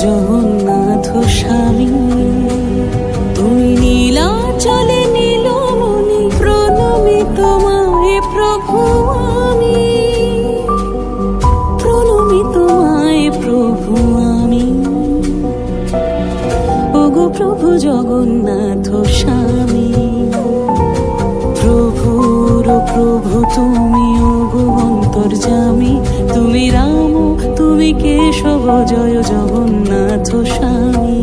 জগন্নাথ স্বামী, তুমি নীলাচলে নীলমণি, প্রণমী তোমায় প্রভু আমি, প্রণমী তোমায় প্রভু আমি। ওগো প্রভু জগন্নাথ স্বামী, প্রভুর প্রভু তুমি, ওগো অন্তর্যামী, তুমি রাম তুমি কেশব, জয় জগন্নাথ স্বামী।